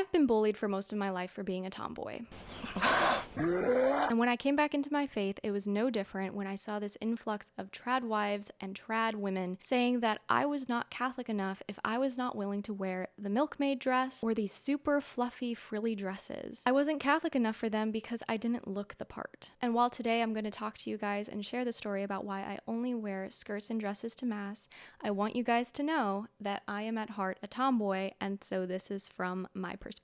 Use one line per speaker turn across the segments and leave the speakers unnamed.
I've been bullied for most of my life for being a tomboy. And when I came back into my faith, it was no different when I saw this influx of trad wives and trad women saying that I was not Catholic enough if I was not willing to wear the milkmaid dress or these super fluffy frilly dresses. I wasn't Catholic enough for them because I didn't look the part. And while today I'm going to talk to you guys and share the story about why I only wear skirts and dresses to mass, I want you guys to know that I am at heart a tomboy, and so this is from my perspective.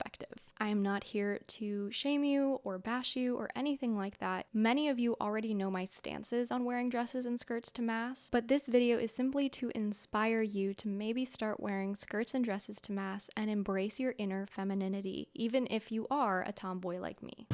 I am not here to shame you or bash you or anything like that. Many of you already know my stances on wearing dresses and skirts to mass, but this video is simply to inspire you to maybe start wearing skirts and dresses to mass and embrace your inner femininity, even if you are a tomboy like me.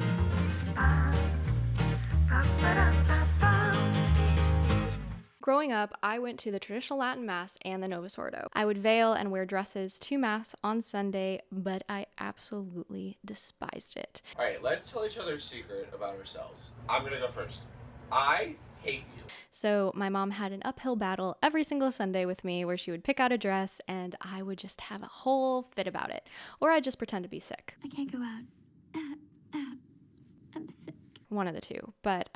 Growing up, I went to the traditional Latin Mass and the Novus Ordo. I would veil and wear dresses to Mass on Sunday, but I absolutely despised it.
All right, let's tell each other a secret about ourselves. I'm gonna go first. I hate you.
So my mom had an uphill battle every single Sunday with me where she would pick out a dress and I would just have a whole fit about it. Or I'd just pretend to be sick.
I can't go out. I'm sick.
One of the two, but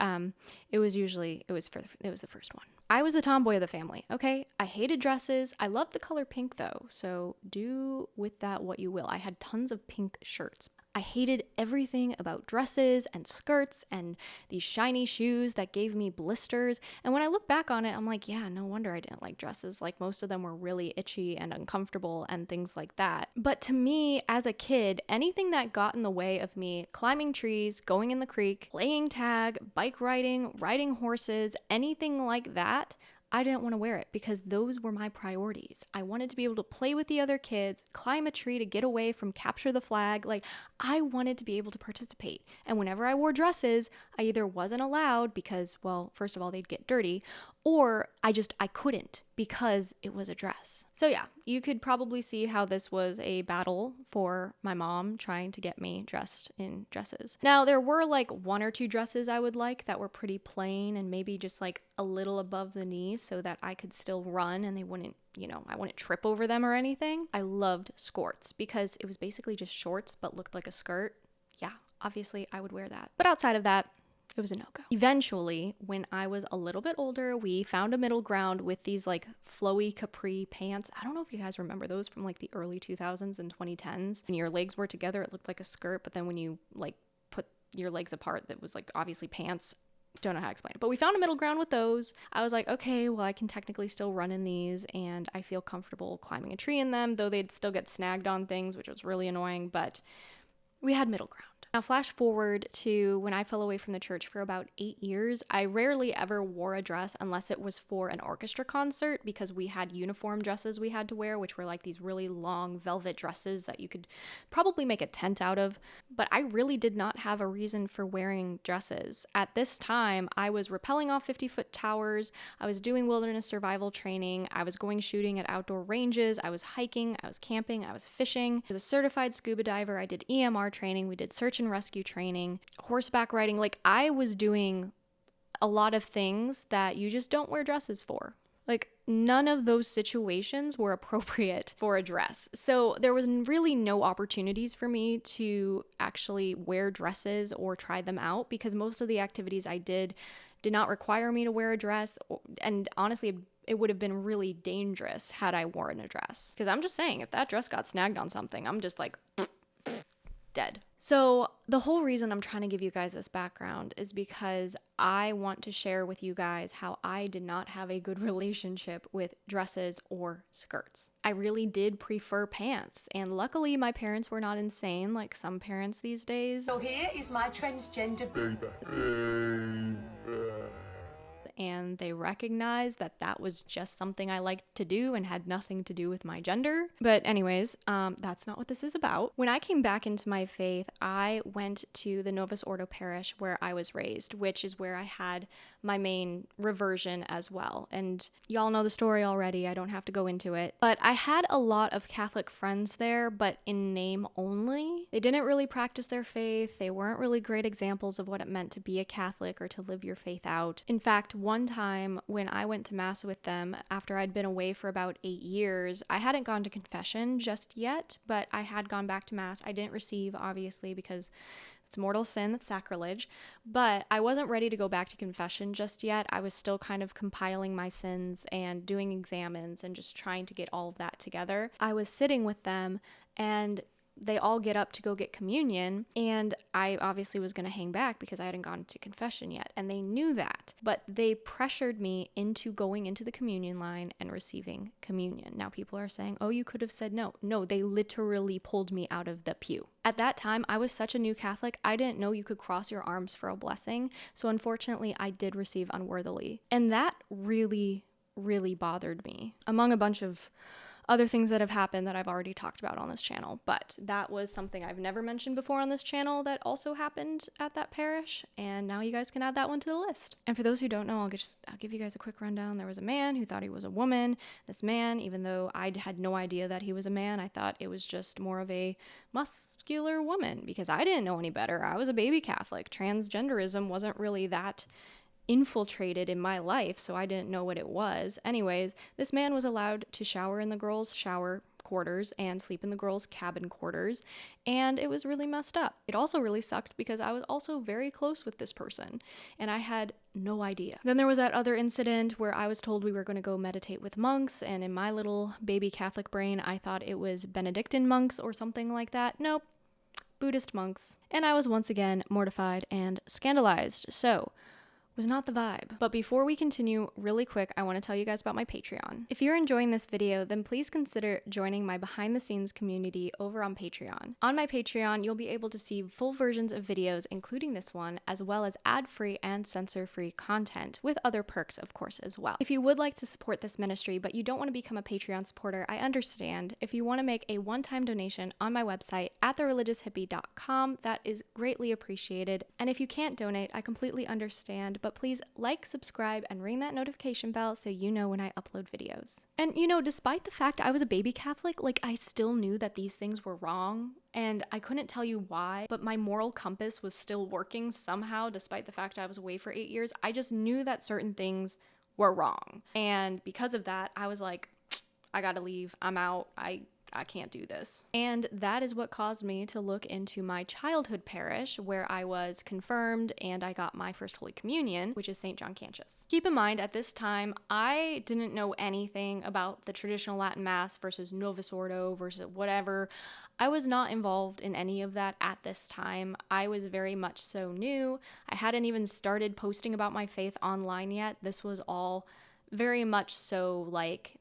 it was the first one. I was the tomboy of the family, okay? I hated dresses. I loved the color pink though, so do with that what you will. I had tons of pink shirts. I hated everything about dresses and skirts and these shiny shoes that gave me blisters. And when I look back on it, I'm like, yeah, no wonder I didn't like dresses. Like most of them were really itchy and uncomfortable and things like that. But to me, as a kid, anything that got in the way of me climbing trees, going in the creek, playing tag, bike riding, riding horses, anything like that, I didn't want to wear it because those were my priorities. I wanted to be able to play with the other kids, climb a tree to get away from capture the flag. Like, I wanted to be able to participate. And whenever I wore dresses, I either wasn't allowed because, well, first of all, they'd get dirty, or I couldn't because it was a dress. So yeah, you could probably see how this was a battle for my mom trying to get me dressed in dresses. Now, there were like one or two dresses I would like that were pretty plain and maybe just like a little above the knees so that I could still run and they wouldn't, I wouldn't trip over them or anything. I loved skirts because it was basically just shorts but looked like a skirt. Yeah, obviously I would wear that. But outside of that, it was a no-go. Eventually, when I was a little bit older, we found a middle ground with these like flowy capri pants. I don't know if you guys remember those from like the early 2000s and 2010s. When your legs were together, it looked like a skirt, but then when you like put your legs apart, that was like obviously pants. Don't know how to explain it, but we found a middle ground with those. I was like, okay, well, I can technically still run in these and I feel comfortable climbing a tree in them, though they'd still get snagged on things, which was really annoying, but we had middle ground. Now, flash forward to when I fell away from the church for about 8 years. I rarely ever wore a dress unless it was for an orchestra concert because we had uniform dresses we had to wear, which were like these really long velvet dresses that you could probably make a tent out of. But I really did not have a reason for wearing dresses. At this time, I was rappelling off 50-foot towers. I was doing wilderness survival training. I was going shooting at outdoor ranges. I was hiking. I was camping. I was fishing. I was a certified scuba diver. I did EMR training. We did search and rescue training, horseback riding. Like, I was doing a lot of things that you just don't wear dresses for. Like, none of those situations were appropriate for a dress. So there was really no opportunities for me to actually wear dresses or try them out because most of the activities I did not require me to wear a dress. And honestly, it would have been really dangerous had I worn a dress. Because I'm just saying, if that dress got snagged on something, I'm just like dead. So the whole reason I'm trying to give you guys this background is because I want to share with you guys how I did not have a good relationship with dresses or skirts. I really did prefer pants, and luckily my parents were not insane like some parents these days.
So here is my transgender baby.
And they recognized that that was just something I liked to do and had nothing to do with my gender. But anyways, that's not what this is about. When I came back into my faith, I went to the Novus Ordo parish where I was raised, which is where I had my main reversion as well. And y'all know the story already. I don't have to go into it. But I had a lot of Catholic friends there, but in name only. They didn't really practice their faith. They weren't really great examples of what it meant to be a Catholic or to live your faith out. In fact, one time when I went to Mass with them after I'd been away for about 8 years. I hadn't gone to confession just yet, but I had gone back to Mass. I didn't receive, obviously, because it's mortal sin, that's sacrilege, but I wasn't ready to go back to confession just yet. I was still kind of compiling my sins and doing examens and just trying to get all of that together. I was sitting with them and they all get up to go get communion, and I obviously was going to hang back because I hadn't gone to confession yet, and they knew that, but they pressured me into going into the communion line and receiving communion. Now people are saying, oh, you could have said no. No, they literally pulled me out of the pew. At that time, I was such a new Catholic, I didn't know you could cross your arms for a blessing, so unfortunately I did receive unworthily, and that really, really bothered me, among a bunch of other things that have happened that I've already talked about on this channel. But that was something I've never mentioned before on this channel that also happened at that parish, and now you guys can add that one to the list. And for those who don't know, I'll give you guys a quick rundown. There was a man who thought he was a woman. This man, even though I had no idea that he was a man, I thought it was just more of a muscular woman because I didn't know any better. I was a baby Catholic. Transgenderism wasn't really that infiltrated in my life, so I didn't know what it was. Anyways, this man was allowed to shower in the girls' shower quarters and sleep in the girls' cabin quarters, and it was really messed up. It also really sucked because I was also very close with this person, and I had no idea. Then there was that other incident where I was told we were going to go meditate with monks, and in my little baby Catholic brain, I thought it was Benedictine monks or something like that. Nope. Buddhist monks. And I was once again mortified and scandalized. So, was not the vibe. But before we continue, really quick, I want to tell you guys about my Patreon. If you're enjoying this video, then please consider joining my behind the scenes community over on Patreon. On my Patreon, you'll be able to see full versions of videos, including this one, as well as ad-free and censor-free content, with other perks, of course, as well. If you would like to support this ministry, but you don't want to become a Patreon supporter, I understand. If you want to make a one-time donation on my website at thereligioushippie.com, that is greatly appreciated. And if you can't donate, I completely understand, but please like, subscribe, and ring that notification bell so you know when I upload videos. And despite the fact I was a baby Catholic, I still knew that these things were wrong, and I couldn't tell you why, but my moral compass was still working somehow despite the fact I was away for 8 years. I just knew that certain things were wrong, and because of that, I was like, I gotta leave, I'm out, I can't do this. And that is what caused me to look into my childhood parish, where I was confirmed and I got my first Holy Communion, which is St. John Cantius. Keep in mind, at this time, I didn't know anything about the traditional Latin Mass versus Novus Ordo versus whatever. I was not involved in any of that at this time. I was very much so new. I hadn't even started posting about my faith online yet. This was all very much so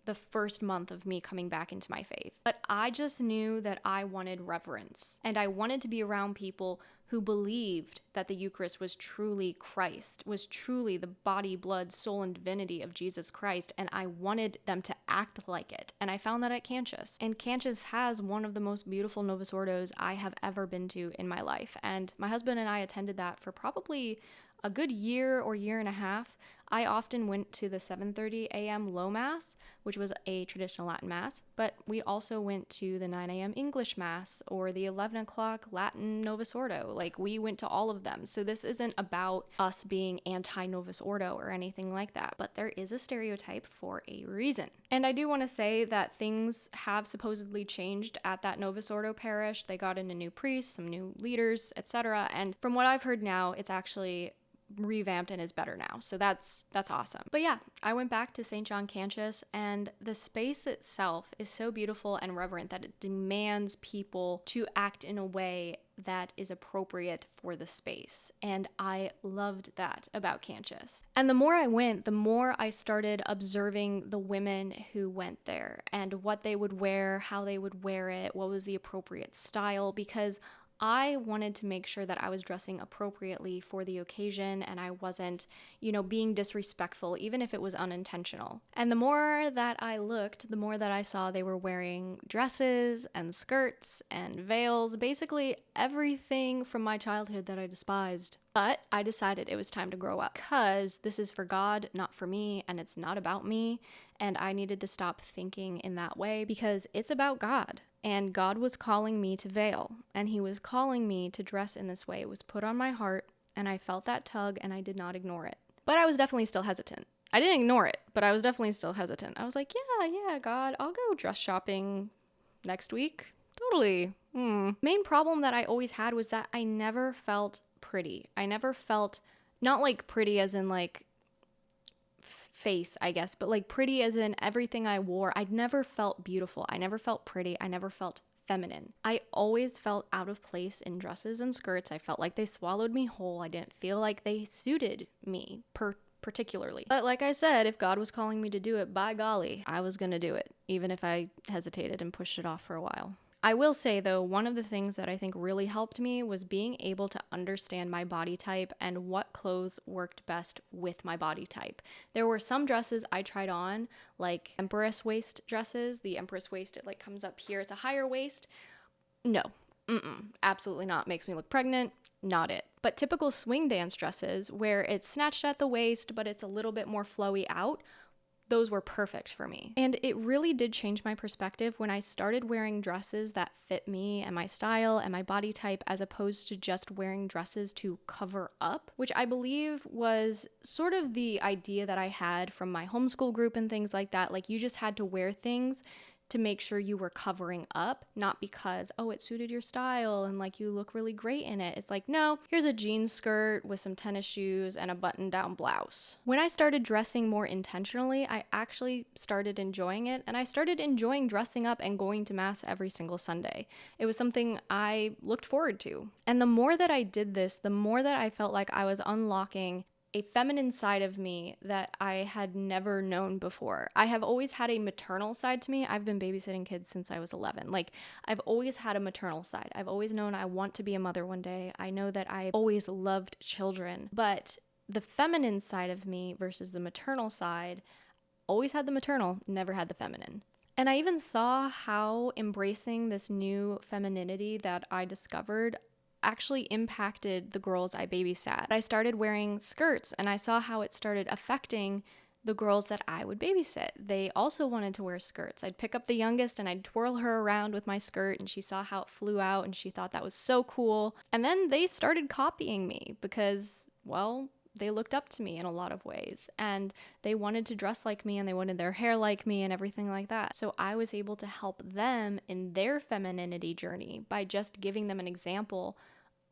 the first month of me coming back into my faith. But I just knew that I wanted reverence, and I wanted to be around people who believed that the Eucharist was truly Christ, was truly the body, blood, soul, and divinity of Jesus Christ, and I wanted them to act like it. And I found that at Cantius. And Cantius has one of the most beautiful Novus Ordos I have ever been to in my life. And my husband and I attended that for probably a good year or year and a half. I often went to the 7:30 a.m. Low Mass, which was a traditional Latin Mass, but we also went to the 9 a.m. English Mass or the 11 o'clock Latin Novus Ordo. We went to all of them. So this isn't about us being anti-Novus Ordo or anything like that, but there is a stereotype for a reason. And I do want to say that things have supposedly changed at that Novus Ordo parish. They got in a new priest, some new leaders, etc. And from what I've heard now, it's actually revamped and is better now, so that's awesome. But yeah, I went back to St. John Cantius, and the space itself is so beautiful and reverent that it demands people to act in a way that is appropriate for the space, and I loved that about Cantius. And the more I went, the more I started observing the women who went there and what they would wear, how they would wear it, what was the appropriate style, because I wanted to make sure that I was dressing appropriately for the occasion and I wasn't, being disrespectful, even if it was unintentional. And the more that I looked, the more that I saw they were wearing dresses and skirts and veils, basically everything from my childhood that I despised. But I decided it was time to grow up because this is for God, not for me, and it's not about me. And I needed to stop thinking in that way because it's about God. And God was calling me to veil, and he was calling me to dress in this way. It was put on my heart, and I felt that tug, and I did not ignore it But I was definitely still hesitant. I didn't ignore it, but I was definitely still hesitant. I was like, yeah, God, I'll go dress shopping next week. Totally. Main problem that I always had was that I never felt pretty. I never felt, not like pretty as in like face, I guess, but like pretty as in everything I wore. I'd never felt beautiful. I never felt pretty. I never felt feminine. I always felt out of place in dresses and skirts. I felt like they swallowed me whole. I didn't feel like they suited me particularly. But like I said, if God was calling me to do it, by golly, I was going to do it, even if I hesitated and pushed it off for a while. I will say though, one of the things that I think really helped me was being able to understand my body type and what clothes worked best with my body type. There were some dresses I tried on, like empress waist dresses. The empress waist, it like comes up here. It's a higher waist. No, absolutely not. Makes me look pregnant. Not it. But typical swing dance dresses where it's snatched at the waist, but it's a little bit more flowy out, those were perfect for me. And it really did change my perspective when I started wearing dresses that fit me and my style and my body type, as opposed to just wearing dresses to cover up, which I believe was sort of the idea that I had from my homeschool group and things like that. Like, you just had to wear things to make sure you were covering up, not because, oh, it suited your style and like you look really great in it. It's like, no, here's a jean skirt with some tennis shoes and a button-down blouse. When I started dressing more intentionally, I actually started enjoying it, and I started enjoying dressing up and going to mass every single Sunday. It was something I looked forward to. And the more that I did this, the more that I felt like I was unlocking a feminine side of me that I had never known before. I have always had a maternal side to me. I've been babysitting kids since I was 11. Like, I've always had a maternal side. I've always known I want to be a mother one day. I know that I always loved children. But the feminine side of me versus the maternal side, always had the maternal, never had the feminine. And I even saw how embracing this new femininity that I discovered actually impacted the girls I babysat. I started wearing skirts, and I saw how it started affecting the girls that I would babysit. They also wanted to wear skirts. I'd pick up the youngest and I'd twirl her around with my skirt, and she saw how it flew out and she thought that was so cool. And then they started copying me because, well, they looked up to me in a lot of ways, and they wanted to dress like me, and they wanted their hair like me and everything like that. So I was able to help them in their femininity journey by just giving them an example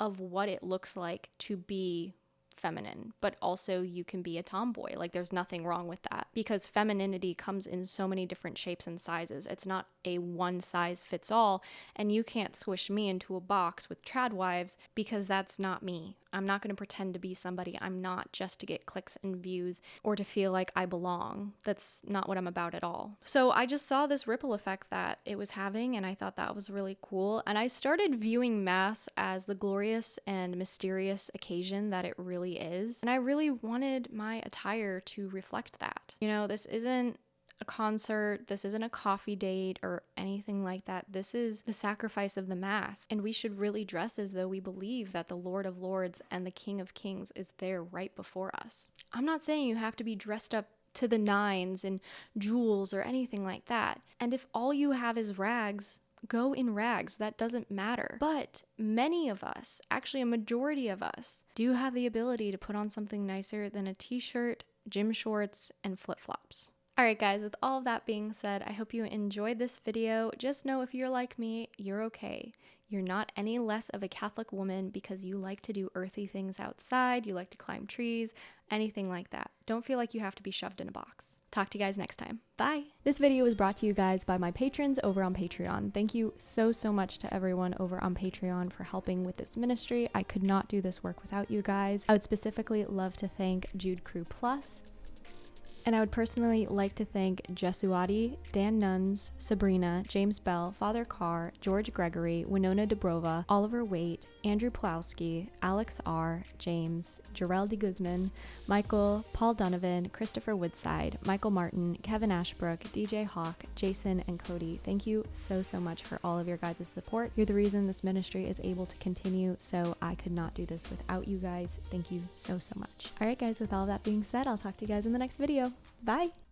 of what it looks like to be feminine, but also you can be a tomboy. Like, there's nothing wrong with that, because femininity comes in so many different shapes and sizes. It's not a one size fits all, and you can't squish me into a box with trad wives, because that's not me. I'm not going to pretend to be somebody I'm not just to get clicks and views or to feel like I belong. That's not what I'm about at all. So I just saw this ripple effect that it was having, and I thought that was really cool. And I started viewing Mass as the glorious and mysterious occasion that it really is. And I really wanted my attire to reflect that. You know, this isn't a concert, this isn't a coffee date or anything like that. This is the sacrifice of the Mass, and we should really dress as though we believe that the Lord of Lords and the King of Kings is there right before us. I'm not saying you have to be dressed up to the nines and jewels or anything like that. And if all you have is rags, go in rags. That doesn't matter. But many of us, actually a majority of us, do have the ability to put on something nicer than a t-shirt, gym shorts, and flip-flops. Alright guys, with all of that being said, I hope you enjoyed this video. Just know, if you're like me, you're okay. You're not any less of a Catholic woman because you like to do earthy things outside, you like to climb trees, anything like that. Don't feel like you have to be shoved in a box. Talk to you guys next time. Bye! This video was brought to you guys by my patrons over on Patreon. Thank you so much to everyone over on Patreon for helping with this ministry. I could not do this work without you guys. I would specifically love to thank Jude Crew Plus. And I would personally like to thank Jesuati, Dan Nuns, Sabrina, James Bell, Father Carr, George Gregory, Winona Dubrova, Oliver Waite, Andrew Pulowski, Alex R., James, Jarrell de Guzman, Michael, Paul Donovan, Christopher Woodside, Michael Martin, Kevin Ashbrook, DJ Hawk, Jason, and Cody. Thank you so much for all of your guys' support. You're the reason this ministry is able to continue, so I could not do this without you guys. Thank you so much. Alright guys, with all that being said, I'll talk to you guys in the next video. Bye!